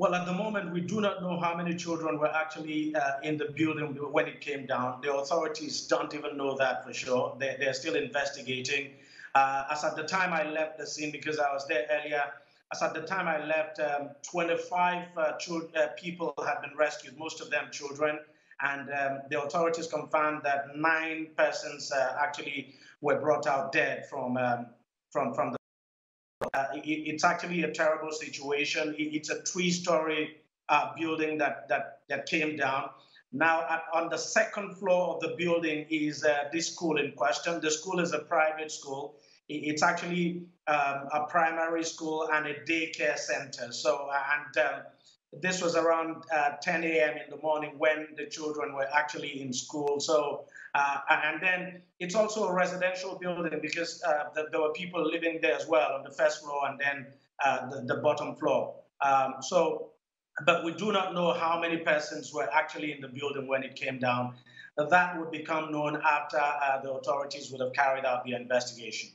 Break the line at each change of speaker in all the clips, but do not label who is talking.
Well, at the moment, we do not know how many children were actually in the building when it came down. The authorities don't even know that for sure. They're still investigating. As at the time I left the scene, because I was there earlier, as at the time I left, 25 people had been rescued, most of them children. And the authorities confirmed that 9 persons actually were brought out dead from the it's actually a terrible situation. It's a 3-story building that came down. Now, on the second floor of the building is this school in question. The school is a private school. It's actually a primary school and a daycare center. So, this was around 10 a.m. in the morning when the children were actually in school. So, and then it's also a residential building because there were people living there as well on the first floor and then the bottom floor. But we do not know how many persons were actually in the building when it came down. That would become known after the authorities would have carried out the investigation.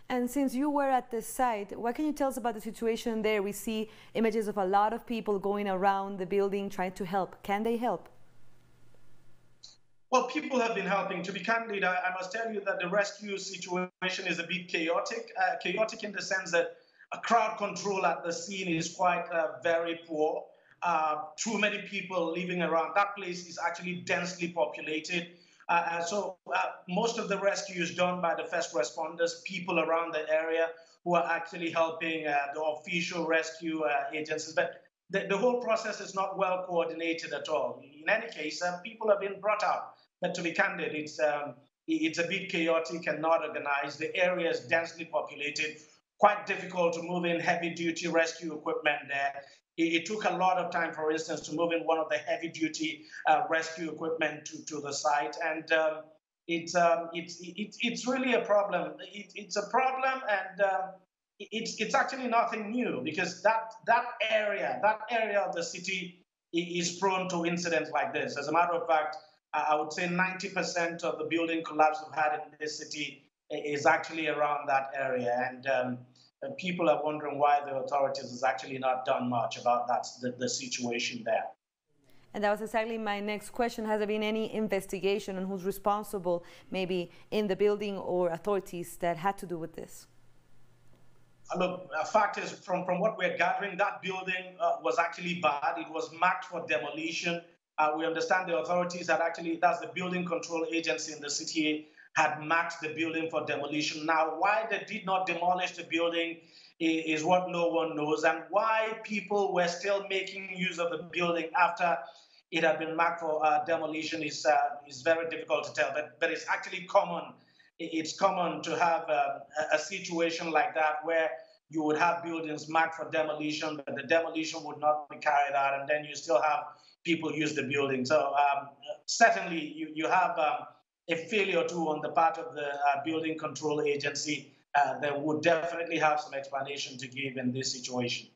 And since you were at the site, what can you tell us about the situation there? We see images of a lot of people going around the building trying to help. Can they help?
Well, people have been helping. To be candid, I must tell you that the rescue situation is a bit chaotic. Chaotic in the sense that crowd control at the scene is quite very poor. Too many people living around. That place is actually densely populated. So most of the rescue is done by the first responders, people around the area who are actually helping the official rescue agencies. But the whole process is not well coordinated at all. In any case, people have been brought out. But to be candid, it's a bit chaotic and not organized. The area is densely populated, quite difficult to move in heavy-duty rescue equipment there. It took a lot of time, for instance, to move in one of the heavy-duty rescue equipment to the site, and it's really a problem. It's a problem, and it's actually nothing new because that area of the city is prone to incidents like this. As a matter of fact, I would say 90% of the building collapse we've had in this city is actually around that area, and people are wondering why the authorities has actually not done much about the situation there.
And that was exactly my next question. Has there been any investigation on who's responsible, maybe in the building or authorities that had to do with this?
Look, a fact is, from what we're gathering, that building was actually bad. It was marked for demolition. We understand the authorities had actually, that's the building control agency in the city, had marked the building for demolition. Now, why they did not demolish the building is what no one knows, and why people were still making use of the building after it had been marked for demolition is very difficult to tell. But it's actually common. It's common to have a situation like that where you would have buildings marked for demolition, but the demolition would not be carried out, and then you still have people use the building. So certainly you have a failure or two on the part of the building control agency. They would definitely have some explanation to give in this situation.